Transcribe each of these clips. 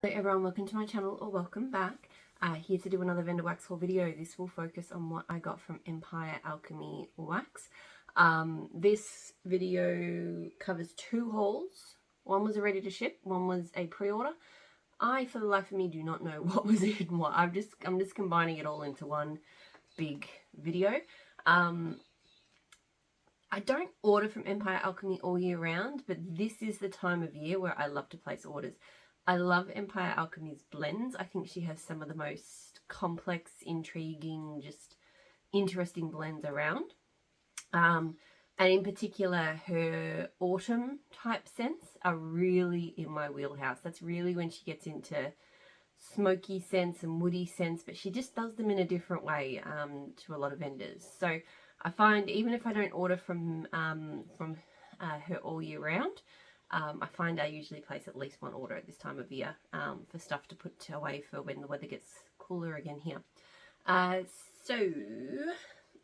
Hello everyone, welcome to my channel or welcome back. Here to do another vendor wax haul video. This will focus on what I got from Empire Alchemy wax. This video covers two hauls. One was a ready to ship, one was a pre-order. I, for the life of me, do not know what was in what. I'm just combining it all into one big video. I don't order from Empire Alchemy all year round, but this is the time of year where I love to place orders. I love Empire Alchemy's blends. I think she has some of the most complex, intriguing, just interesting blends around. And in particular, her autumn type scents are really in my wheelhouse. That's really when she gets into smoky scents and woody scents, but she just does them in a different way to a lot of vendors. So I find even if I don't order from her all year round, I find I usually place at least one order at this time of year for stuff to put away for when the weather gets cooler again here. And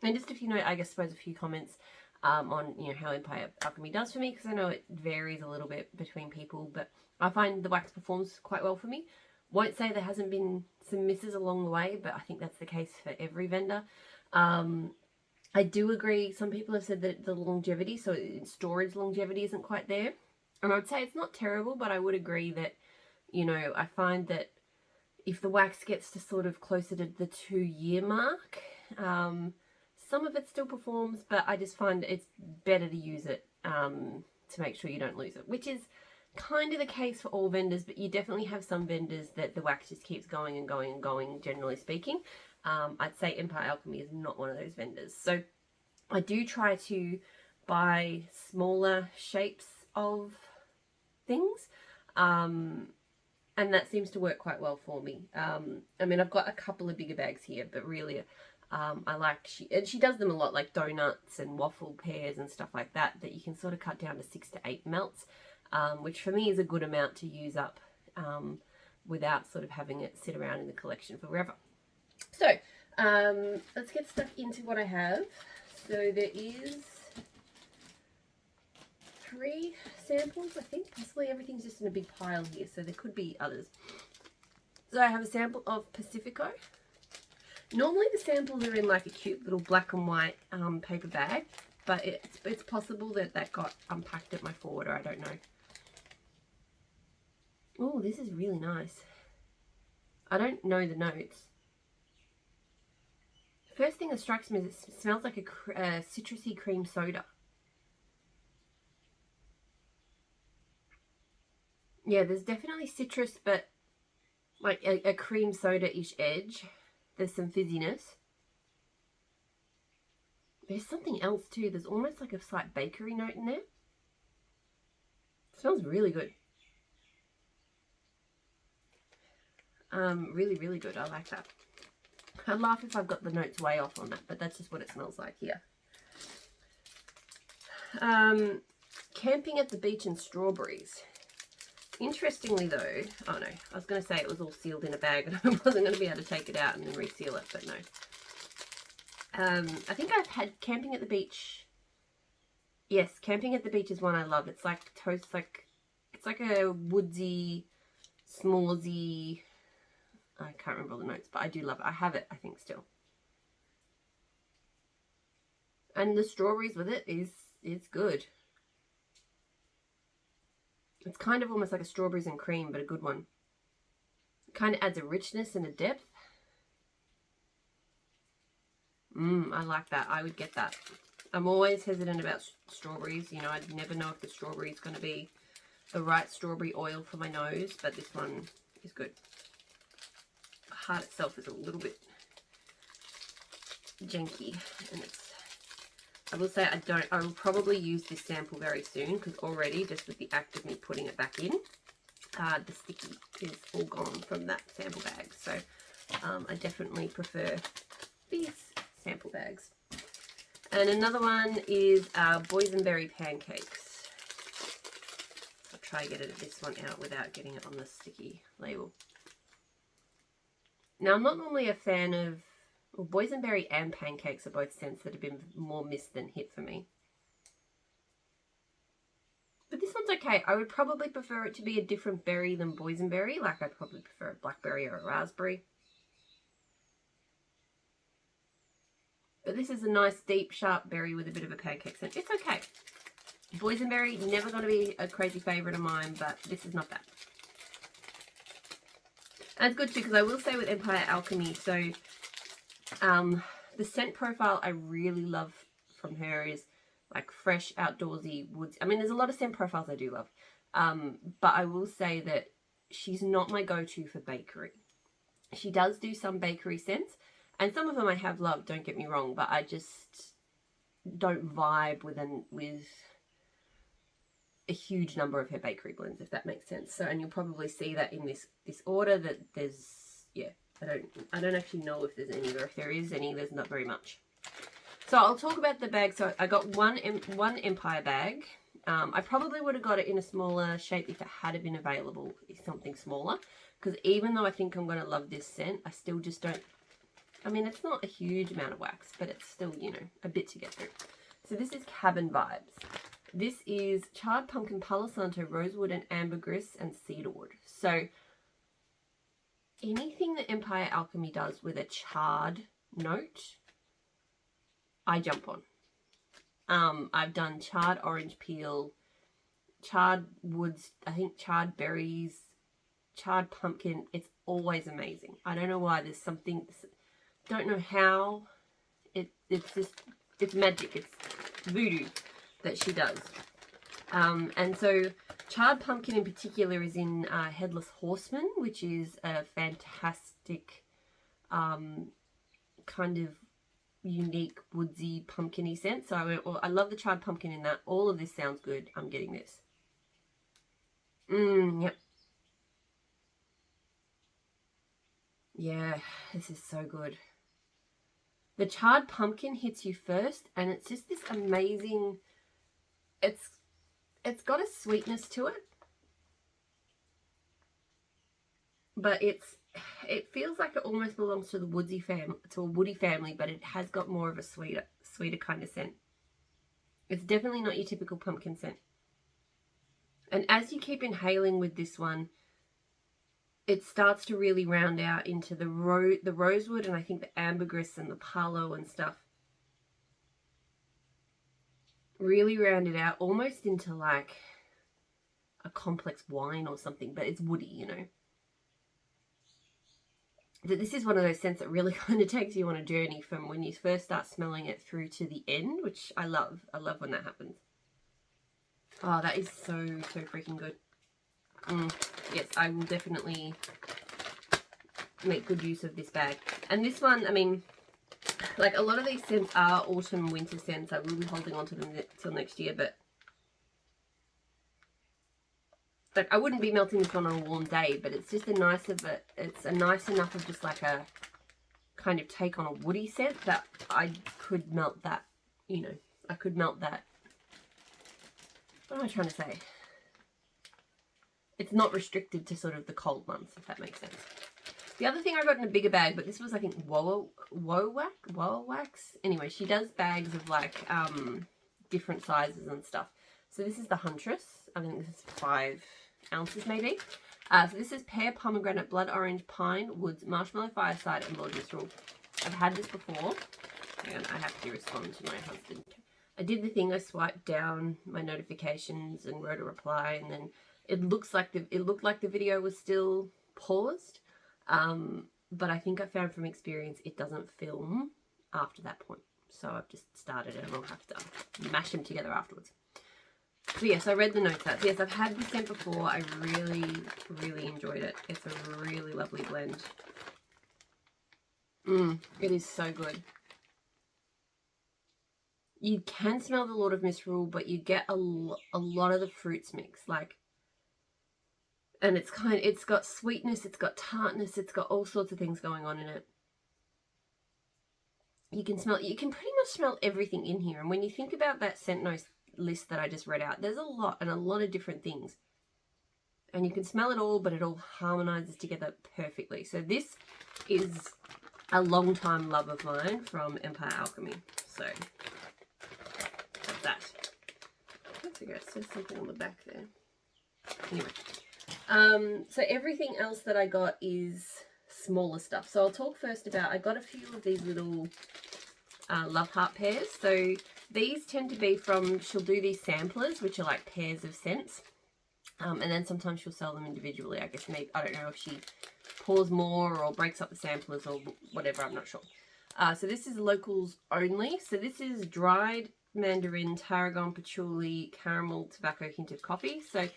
just a few a few comments on how Empire Alchemy does for me, because I know it varies a little bit between people, but I find the wax performs quite well for me. Won't say there hasn't been some misses along the way, but I think that's the case for every vendor. I do agree, some people have said that the longevity, so storage longevity isn't quite there. And I would say it's not terrible, but I would agree that, I find that if the wax gets to sort of closer to the 2-year mark, some of it still performs, but I just find it's better to use it to make sure you don't lose it, which is kind of the case for all vendors, but you definitely have some vendors that the wax just keeps going and going and going, generally speaking. I'd say Empire Alchemy is not one of those vendors. So I do try to buy smaller shapes of things, and that seems to work quite well for me. I mean, I've got a couple of bigger bags here, but really I like, she does them a lot, like donuts and waffle pairs and stuff like that you can sort of cut down to 6 to 8 melts, which for me is a good amount to use up without sort of having it sit around in the collection forever. So let's get stuck into what I have. So there is 3 samples, I think. Possibly everything's just in a big pile here, so there could be others. So I have a sample of Pacifico. Normally the samples are in like a cute little black and white paper bag, but it's possible that got unpacked at my forwarder, I don't know. Oh, this is really nice. I don't know the notes. First thing that strikes me is it smells like a citrusy cream soda. Yeah, there's definitely citrus, but like a cream soda-ish edge. There's some fizziness. There's something else too. There's almost like a slight bakery note in there. It smells really good. Really, really good. I like that. I'd laugh if I've got the notes way off on that, but that's just what it smells like here. Camping at the beach and strawberries. Interestingly though, oh no, I was going to say it was all sealed in a bag and I wasn't going to be able to take it out and then reseal it, but no. I think I've had Camping at the Beach. Yes, Camping at the Beach is one I love. It's like toast, it's like a woodsy, s'moresy, I can't remember all the notes, but I do love it. I have it, I think, still. And the strawberries with it is good. It's kind of almost like a strawberries and cream, but a good one. It kind of adds a richness and a depth. I like that. I would get that. I'm always hesitant about strawberries. You know, I never know if the strawberry is going to be the right strawberry oil for my nose, but this one is good. The heart itself is a little bit janky, and I will say I will probably use this sample very soon, because already, just with the act of me putting it back in, the sticky is all gone from that sample bag. So I definitely prefer these sample bags. And another one is Boysenberry Pancakes. I'll try to get this one out without getting it on the sticky label. Now, I'm not normally a fan of, well, Boysenberry and Pancakes are both scents that have been more missed than hit for me. But this one's okay. I would probably prefer it to be a different berry than Boysenberry. Like, I'd probably prefer a blackberry or a raspberry. But this is a nice, deep, sharp berry with a bit of a pancake scent. It's okay. Boysenberry, never going to be a crazy favourite of mine, but this is not bad. And it's good too, because I will say with Empire Alchemy, so the scent profile I really love from her is like fresh, outdoorsy, woods. I mean, there's a lot of scent profiles I do love. But I will say that she's not my go-to for bakery. She does do some bakery scents, and some of them I have loved, don't get me wrong, but I just don't vibe with a huge number of her bakery blends, if that makes sense. So, and you'll probably see that in this order that there's, yeah, I don't actually know if there's any, or if there is any, there's not very much. So I'll talk about the bag. So I got one Empire bag. I probably would have got it in a smaller shape if it had been available, something smaller. Because even though I think I'm going to love this scent, I still just don't, I mean, it's not a huge amount of wax, but it's still, you know, a bit to get through. So this is Cabin Vibes. This is Chard, Pumpkin, Palo Santo, Rosewood, and Ambergris, and Cedarwood. So anything that Empire Alchemy does with a chard note, I jump on. I've done charred orange peel, charred woods, I think charred berries, charred pumpkin. It's always amazing. I don't know why. There's something, don't know how. It's just, it's magic. It's voodoo that she does. And so charred pumpkin in particular is in Headless Horseman, which is a fantastic kind of unique woodsy pumpkin-y scent. So I went, well, I love the charred pumpkin in that. All of this sounds good. I'm getting this. Yep. Yeah, this is so good. The charred pumpkin hits you first, and it's just this amazing, it's got a sweetness to it, but it feels like it almost belongs to the woodsy family, to a woody family, but it has got more of a sweeter kind of scent. It's definitely not your typical pumpkin scent. And as you keep inhaling with this one, it starts to really round out into the rosewood, and I think the ambergris and the palo and stuff. Really round it out almost into like a complex wine or something, but it's woody, you know. This is one of those scents that really kind of takes you on a journey from when you first start smelling it through to the end, which I love. I love when that happens. Oh, that is so freaking good. Yes, I will definitely make good use of this bag. And this one, I mean, like a lot of these scents are autumn winter scents. I will be holding on to them till next year, but like I wouldn't be melting this one on a warm day, but it's just it's a nice enough of just like a kind of take on a woody scent that I could melt that, you know, I could melt that. What am I trying to say? It's not restricted to sort of the cold months, if that makes sense. The other thing I got in a bigger bag, but this was, I think, wax. Anyway, she does bags of like different sizes and stuff. So this is the Huntress. I think this is 5 ounces maybe. So this is pear, pomegranate, blood orange, pine, woods, marshmallow, fireside, and Lord Misrule. I've had this before, and I have to respond to my husband. I did the thing. I swiped down my notifications and wrote a reply, and then it looked like the video was still paused. But I think I found from experience it doesn't film after that point. So I've just started it and I'll have to mash them together afterwards. So yes, I read the notes out. So yes, I've had this scent before. I really enjoyed it. It's a really lovely blend. It is so good. You can smell the Lord of Misrule, but you get a lot of the fruits mix, like. And it's got sweetness, it's got tartness, it's got all sorts of things going on in it. You can pretty much smell everything in here. And when you think about that scent note list that I just read out, there's a lot of different things. And you can smell it all, but it all harmonizes together perfectly. So this is a long time love of mine from Empire Alchemy. So that's that. Pacifico. It says something on the back there. Anyway, so everything else that I got is smaller stuff. So I'll talk first about, I got a few of these little love heart pairs. So these tend to be from, she'll do these samplers, which are like pairs of scents. And then sometimes she'll sell them individually. I guess maybe, I don't know if she pours more or breaks up the samplers or whatever, I'm not sure. So this is locals only. So this is dried mandarin, tarragon, patchouli, caramel, tobacco, hint of coffee. So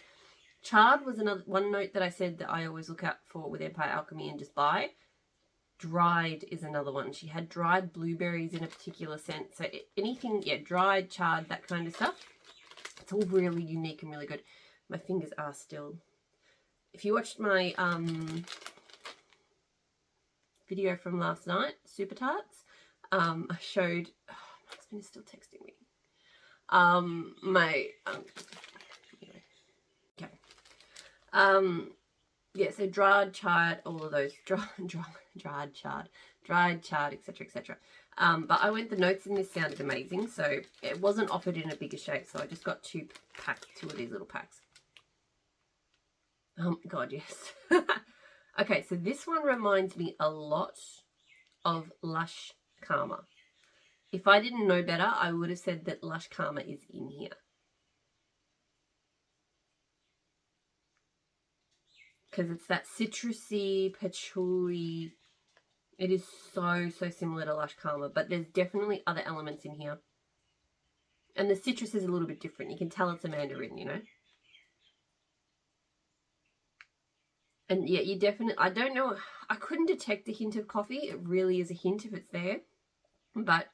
Chard was one note that I said that I always look out for with Empire Alchemy and just buy. Dried is another one. She had dried blueberries in a particular scent. So anything, yeah, dried, charred, that kind of stuff. It's all really unique and really good. My fingers are still. If you watched my video from last night, Super Tarts, I showed, oh, my husband is still texting me. Anyway, okay. Yeah, so dried, charred, all of those, dried, charred, etc., etc. But I went, the notes in this sounded amazing, so it wasn't offered in a bigger shape, so I just got two of these little packs. God, yes. Okay, so this one reminds me a lot of Lush Karma. If I didn't know better, I would have said that Lush Karma is in here. Because it's that citrusy, patchouli. It is so similar to Lush Karma, but there's definitely other elements in here. And the citrus is a little bit different. You can tell it's a mandarin, you know. And yeah, you definitely, I don't know, I couldn't detect a hint of coffee. It really is a hint if it's there. But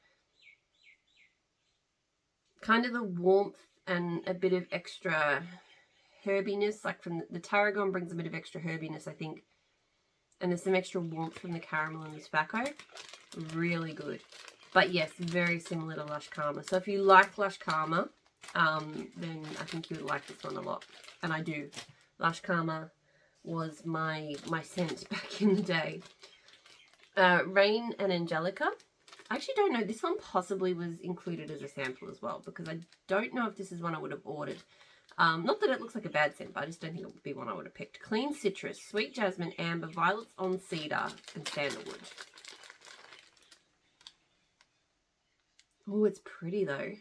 kind of the warmth and a bit of extra herbiness, like from the tarragon brings a bit of extra herbiness, I think. And there's some extra warmth from the caramel and the tobacco. Really good. But yes, very similar to Lush Karma. So if you like Lush Karma, then I think you would like this one a lot. And I do. Lush Karma was my scent back in the day. Rain and Angelica. I actually don't know. This one possibly was included as a sample as well, because I don't know if this is one I would have ordered. Not that it looks like a bad scent, but I just don't think it would be one I would have picked. Clean citrus, sweet jasmine, amber, violets on cedar, and sandalwood. Oh, it's pretty though.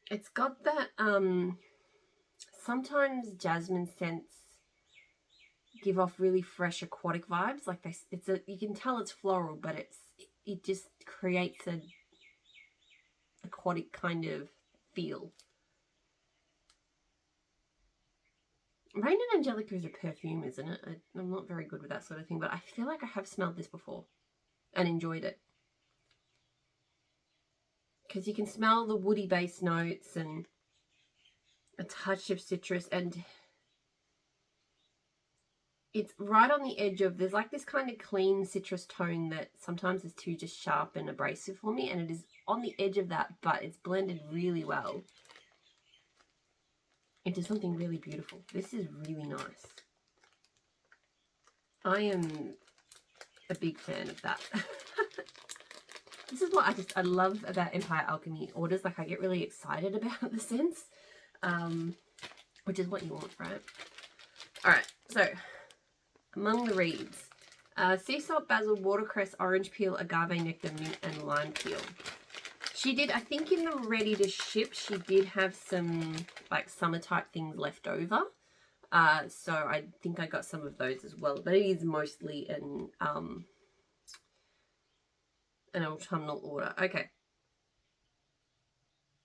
It's got that, sometimes jasmine scents give off really fresh aquatic vibes. Like you can tell it's floral, but it just creates a aquatic kind of feel. Rain and Angelica is a perfume, isn't it? I'm not very good with that sort of thing, but I feel like I have smelled this before and enjoyed it. Because you can smell the woody base notes and a touch of citrus, and it's right on the edge of, there's like this kind of clean citrus tone that sometimes is too just sharp and abrasive for me, and it is on the edge of that, but it's blended really well into something really beautiful. This is really nice. I am a big fan of that. This is what I love about Empire Alchemy orders. Like, I get really excited about the scents, which is what you want, right? All right, so among the reads, sea salt, basil, watercress, orange peel, agave nectar, mint, and lime peel. She did, I think in the ready to ship, she did have some like summer type things left over. So I think I got some of those as well, but it is mostly an autumnal order. Okay.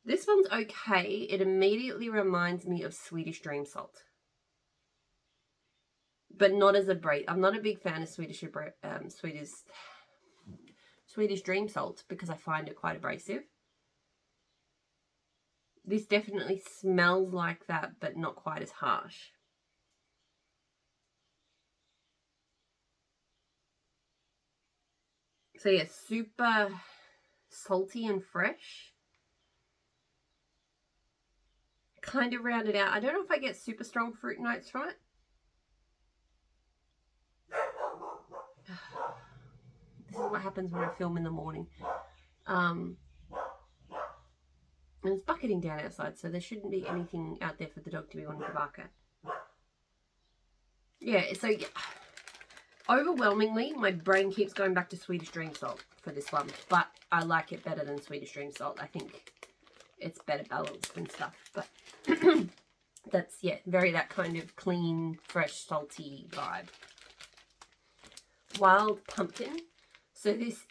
This one's okay. It immediately reminds me of Swedish Dream Salt, but not as I'm not a big fan of Swedish Dream Salt because I find it quite abrasive. This definitely smells like that, but not quite as harsh. So yeah, super salty and fresh. Kind of rounded out. I don't know if I get super strong fruit notes from it. This is what happens when I film in the morning. And it's bucketing down outside, so there shouldn't be anything out there for the dog to be wanting to bark at. Yeah, so yeah. Overwhelmingly, my brain keeps going back to Swedish Dream Salt for this one, but I like it better than Swedish Dream Salt. I think it's better balanced and stuff, but that's, yeah, very that kind of clean, fresh, salty vibe. Wild Pumpkin. So this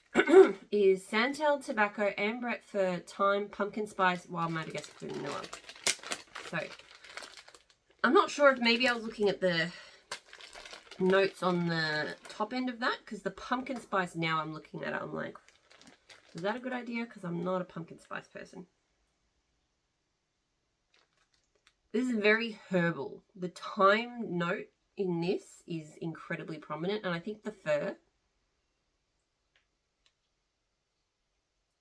is Santal, tobacco, amber for thyme, pumpkin spice, wild Madagascar vanilla. So I'm not sure if maybe I was looking at the notes on the top end of that, because the pumpkin spice, now I'm looking at it, I'm like, is that a good idea? Because I'm not a pumpkin spice person. This is very herbal. The thyme note in this is incredibly prominent, and I think the fir.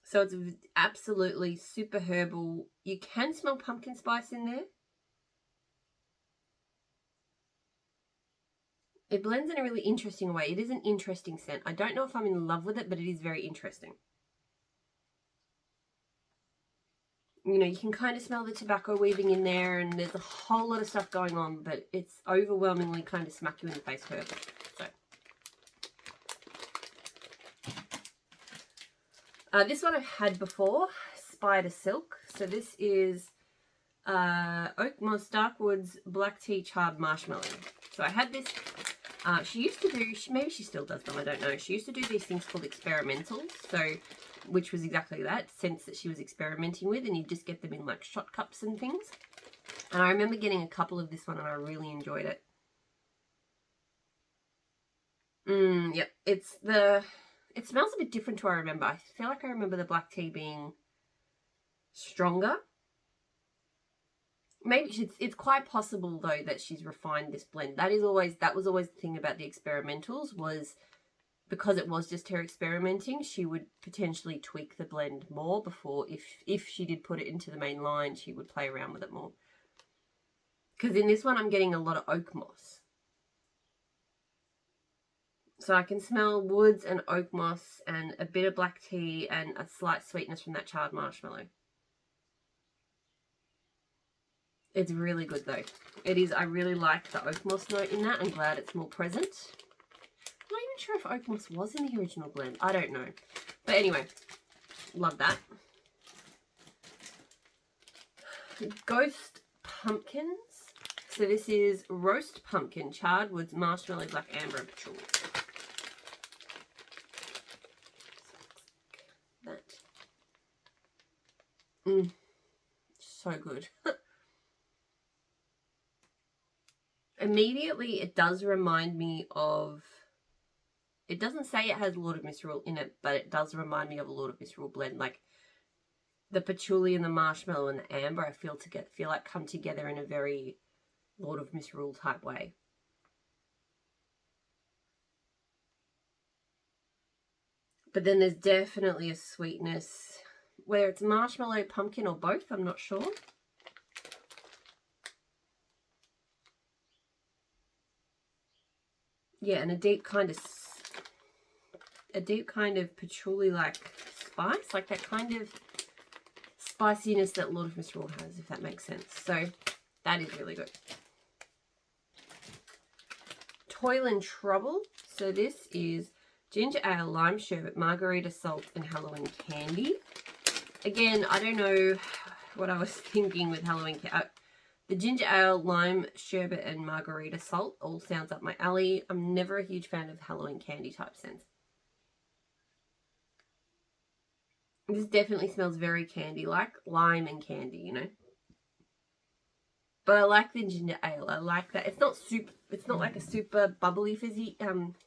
So it's absolutely super herbal. You can smell pumpkin spice in there. It blends in a really interesting way. It is an interesting scent. I don't know if I'm in love with it, but it is very interesting. You know, you can kind of smell the tobacco weaving in there, and there's a whole lot of stuff going on, but it's overwhelmingly kind of smack you in the face herbal. So this one I've had before, Spider Silk. So this is Oakmont Darkwoods Black Tea Chard Marshmallow. So I had this. She used to do, maybe she still does them, I don't know. She used to do these things called experimentals, so, which was exactly that, scents that she was experimenting with, and you just get them in like shot cups and things. And I remember getting a couple of this one, and I really enjoyed it. Yep, it smells a bit different to what I remember. I feel like I remember the black tea being stronger. Maybe it's quite possible though that she's refined this blend. That was always the thing about the experimentals, was because it was just her experimenting, she would potentially tweak the blend more before, if she did put it into the main line, she would play around with it more. Because in this one I'm getting a lot of oak moss. So I can smell woods and oak moss and a bit of black tea and a slight sweetness from that charred marshmallow. It's really good though. It is. I really like the oak moss note in that. I'm glad it's more present. I'm not even sure if oak moss was in the original blend. I don't know. But anyway, love that. Ghost Pumpkins. So this is Roast Pumpkin, Chard Woods, Marshmallow, Black Amber, and Patchouli. That. So good. Immediately, it does remind me of, it doesn't say it has Lord of Misrule in it, but it does remind me of a Lord of Misrule blend. Like the patchouli and the marshmallow and the amber, I feel like come together in a very Lord of Misrule type way. But then there's definitely a sweetness, whether it's marshmallow, pumpkin, or both, I'm not sure. Yeah, and a deep kind of patchouli-like spice, like that kind of spiciness that Lord of Misrule has, if that makes sense. So that is really good. Toil and Trouble. So this is ginger ale, lime sherbet, margarita salt, and Halloween candy. Again, I don't know what I was thinking with Halloween candy. The ginger ale, lime sherbet, and margarita salt all sounds up my alley. I'm never a huge fan of Halloween candy type scents. This definitely smells very candy-like, lime and candy, you know. But I like the ginger ale. I like that. It's not like a super bubbly fizzy,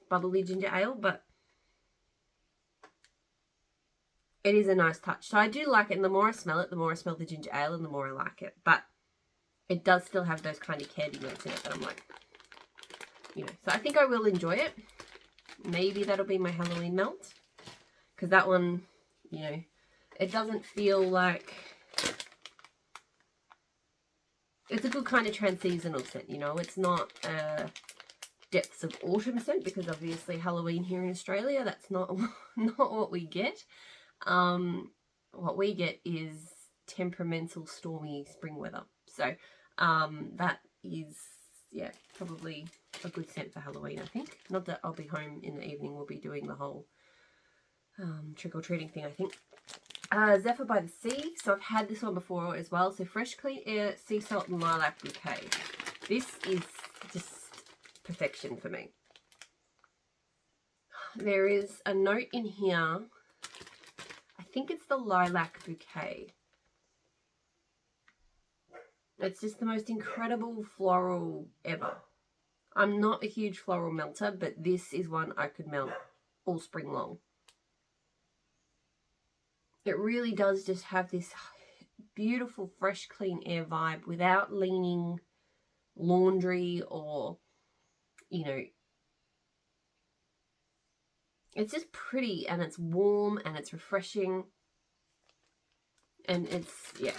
bubbly ginger ale, but it is a nice touch. So I do like it, and the more I smell it, the more I smell the ginger ale, and the more I like it. But it does still have those kind of candy notes in it that I'm like, you know. So I think I will enjoy it. Maybe that'll be my Halloween melt. Because that one, you know, it doesn't feel like, it's a good kind of trans-seasonal scent, you know. It's not a depths of autumn scent, because obviously Halloween here in Australia, that's not what we get. What we get is temperamental, stormy spring weather. So that is, yeah, probably a good scent for Halloween, I think. Not that I'll be home in the evening. We'll be doing the whole trick-or-treating thing, I think. Zephyr by the Sea. So I've had this one before as well. So Fresh Clean Air, Sea Salt and Lilac Bouquet. This is just perfection for me. There is a note in here. I think it's the Lilac Bouquet. It's just the most incredible floral ever. I'm not a huge floral melter, but this is one I could melt all spring long. It really does just have this beautiful, fresh, clean air vibe without leaning laundry or, you know, it's just pretty and it's warm and it's refreshing. And it's, yeah,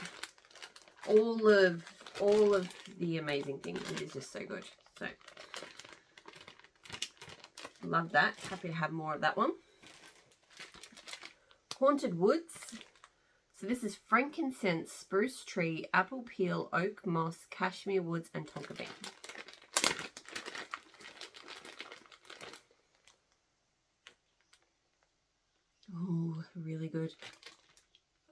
all of the amazing things. It is just so good. So, love that. Happy to have more of that one. Haunted Woods. So this is frankincense, spruce tree, apple peel, oak moss, cashmere woods, and tonka bean. Oh, really good.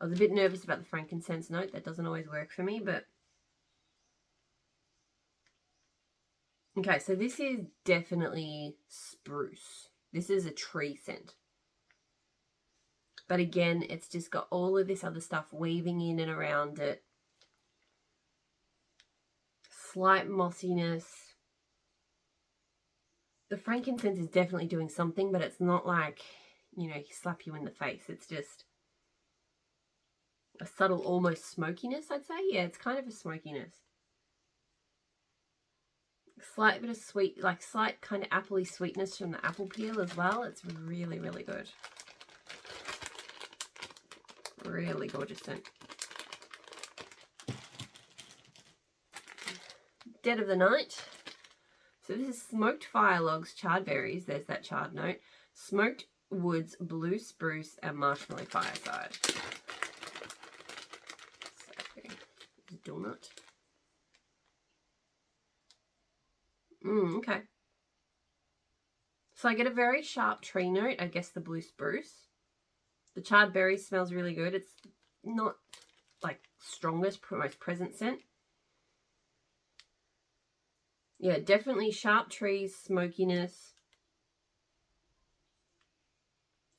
I was a bit nervous about the frankincense note. That doesn't always work for me, but... Okay, so this is definitely spruce. This is a tree scent. But again, it's just got all of this other stuff weaving in and around it. Slight mossiness. The frankincense is definitely doing something, but it's not like, you know, slap you in the face. It's just a subtle, almost smokiness, I'd say. Yeah, it's kind of a smokiness. Slight bit of sweet, like slight kind of appley sweetness from the apple peel as well. It's really, really good. Really gorgeous scent. Dead of the Night. So this is smoked fire logs, charred berries. There's that charred note. Smoked woods, blue spruce, and marshmallow fireside. So, donut. Okay. So I get a very sharp tree note. I guess the blue spruce. The charred berry smells really good. It's not like strongest, most present scent. Yeah, definitely sharp trees, smokiness.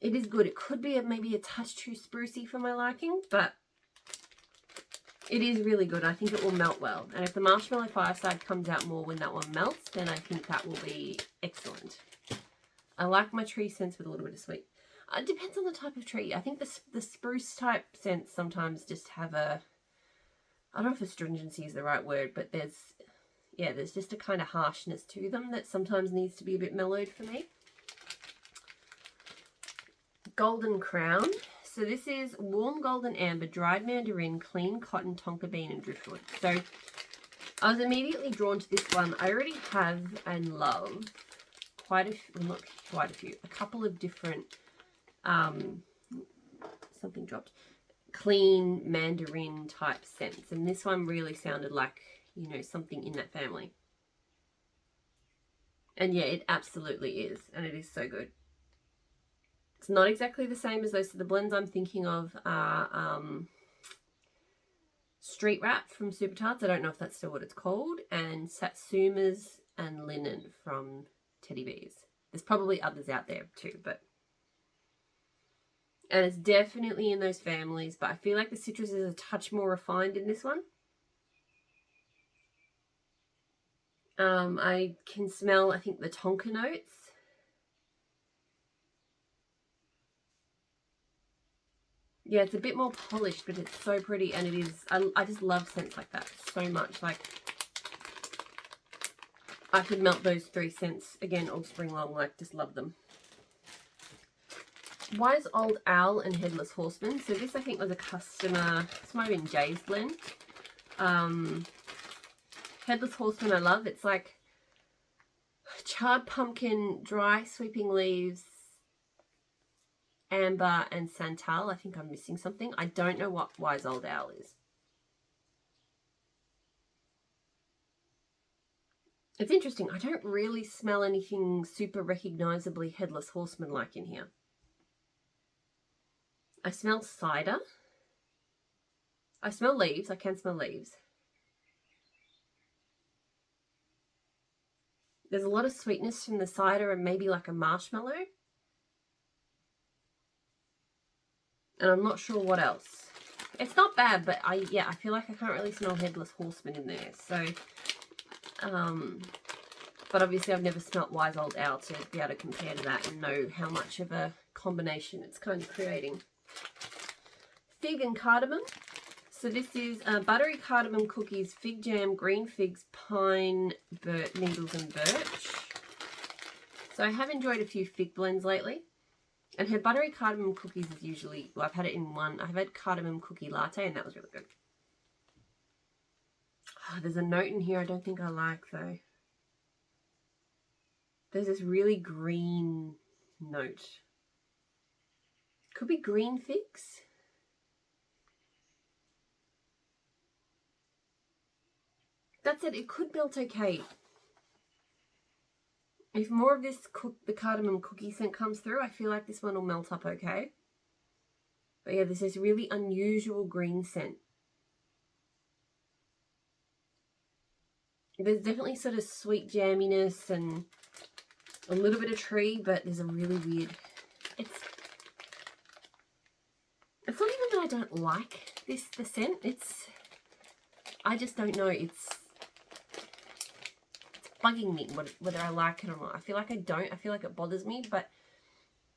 It is good. It could be maybe a touch too sprucey for my liking, but it is really good. I think it will melt well. And if the marshmallow fireside comes out more when that one melts, then I think that will be excellent. I like my tree scents with a little bit of sweet. It depends on the type of tree. I think the spruce type scents sometimes just have a, I don't know if astringency is the right word, but there's just a kind of harshness to them that sometimes needs to be a bit mellowed for me. Golden Crown. So this is warm golden amber, dried mandarin, clean cotton, tonka bean, and driftwood. So I was immediately drawn to this one. I already have and love a couple of different something dropped, clean mandarin type scents, and this one really sounded like, you know, something in that family. And yeah, it absolutely is, and it is so good. It's not exactly the same as those. So the blends I'm thinking of are Street Wrap from Super Tarts. I don't know if that's still what it's called, and Satsumas and Linen from Teddy Bears. There's probably others out there too, but... And it's definitely in those families, but I feel like the citrus is a touch more refined in this one. I can smell, I think, the tonka notes. Yeah, it's a bit more polished, but it's so pretty, and it is, I just love scents like that so much. Like, I could melt those 3 scents again all spring long, like, just love them. Wise Old Owl and Headless Horseman. So this, I think, was a customer, this might have been Jay's blend. Headless Horseman I love. It's like charred pumpkin, dry sweeping leaves, amber, and santal. I think I'm missing something. I don't know what Wise Old Owl is. It's interesting. I don't really smell anything super recognizably Headless Horseman like in here. I smell cider. I smell leaves. I can smell leaves. There's a lot of sweetness from the cider and maybe like a marshmallow. And I'm not sure what else. It's not bad, but I feel like I can't really smell Headless Horseman in there. So, but obviously I've never smelt Wise Old Owl to be able to compare to that and know how much of a combination it's kind of creating. Fig and cardamom. So this is buttery cardamom cookies, fig jam, green figs, pine, needles and birch. So I have enjoyed a few fig blends lately. And her buttery cardamom cookies is usually, well, I've had it in one. I've had cardamom cookie latte and that was really good. Oh, there's a note in here I don't think I like though. There's this really green note. Could be green figs. That's it. It could melt okay. If more of this the cardamom cookie scent comes through, I feel like this one will melt up okay. But yeah, there's this really unusual green scent. There's definitely sort of sweet jamminess and a little bit of tree, but there's a really weird... It's not even that I don't like the scent. I just don't know. It's bugging me whether I like it or not. I feel like I don't. I feel like it bothers me, but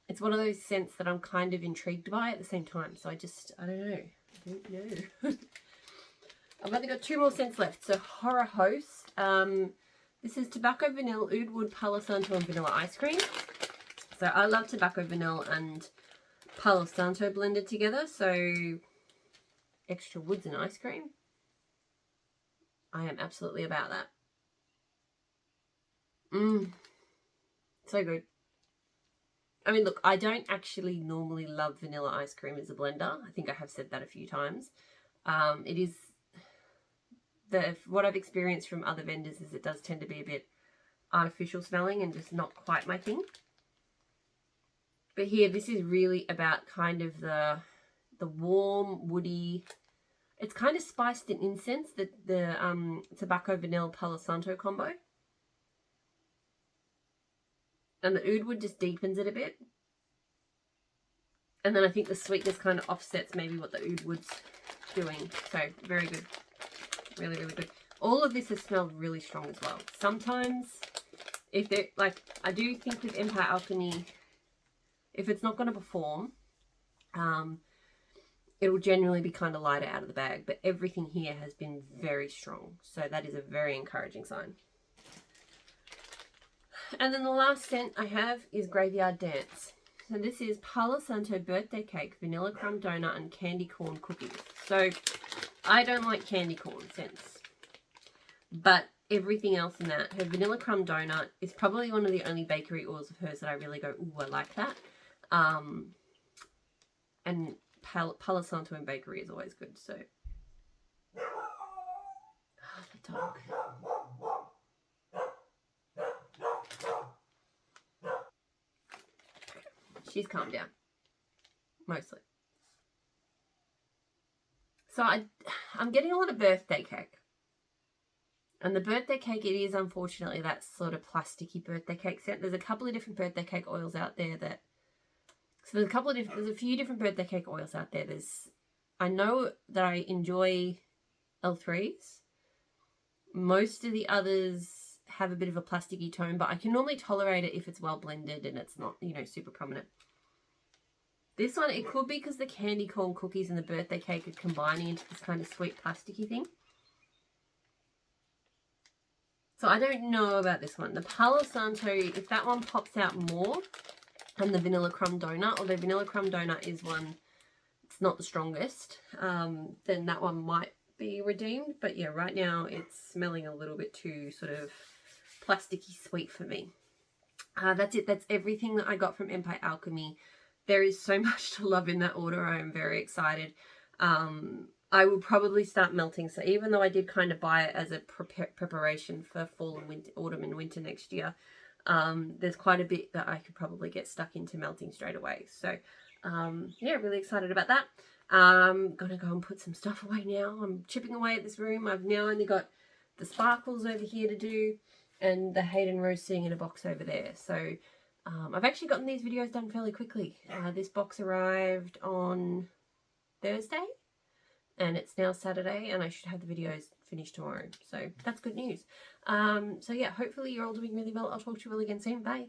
it's one of those scents that I'm kind of intrigued by at the same time. So I don't know. I don't know. I've only got 2 more scents left. So Horror Host. This is tobacco, vanilla, oud wood, Palo Santo, and vanilla ice cream. So I love tobacco, vanilla, and Palo Santo blended together. So extra woods and ice cream. I am absolutely about that. So good. I mean, look, I don't actually normally love vanilla ice cream as a blender. I think I have said that a few times. It is what I've experienced from other vendors is it does tend to be a bit artificial smelling and just not quite my thing. But here, this is really about kind of the warm, woody. It's kind of spiced in incense, the tobacco, vanilla, Palo Santo combo. And the oud wood just deepens it a bit. And then I think the sweetness kind of offsets maybe what the oud wood's doing. So, very good. Really, really good. All of this has smelled really strong as well. Sometimes, if they're, like, I do think with Empire Alchemy, if it's not going to perform, it will generally be kind of lighter out of the bag. But everything here has been very strong. So that is a very encouraging sign. And then the last scent I have is Graveyard Dance. So this is Palo Santo birthday cake, vanilla crumb donut, and candy corn cookies. So I don't like candy corn scents, but everything else in that, her vanilla crumb donut is probably one of the only bakery oils of hers that I really go, ooh, I like that. And Palo Santo and bakery is always good. So, oh, the dog. She's calmed down, mostly. So I'm getting a lot of birthday cake. And the birthday cake, it is unfortunately that sort of plasticky birthday cake scent. There's a couple of different birthday cake oils out there that... So there's a few different birthday cake oils out there. I know that I enjoy L3s. Most of the others have a bit of a plasticky tone, but I can normally tolerate it if it's well blended and it's not, you know, super prominent. This one, it could be because the candy corn cookies and the birthday cake are combining into this kind of sweet plasticky thing. So I don't know about this one. The Palo Santo, if that one pops out more than the vanilla crumb donut, although vanilla crumb donut is one, it's not the strongest, then that one might be redeemed. But yeah, right now it's smelling a little bit too sort of plasticky sweet for me. That's it. That's everything that I got from Empire Alchemy. there is so much to love in that order. I am very excited. I will probably start melting. So even though I did kind of buy it as a preparation for fall and winter, autumn and winter next year, there's quite a bit that I could probably get stuck into melting straight away. So yeah, really excited about that. Gonna go and put some stuff away now. I'm chipping away at this room. I've now only got the sparkles over here to do and the Hayden Rose sitting in a box over there. So I've actually gotten these videos done fairly quickly. This box arrived on Thursday and it's now Saturday, and I should have the videos finished tomorrow. So that's good news. So yeah, hopefully you're all doing really well. I'll talk to you all again soon. Bye.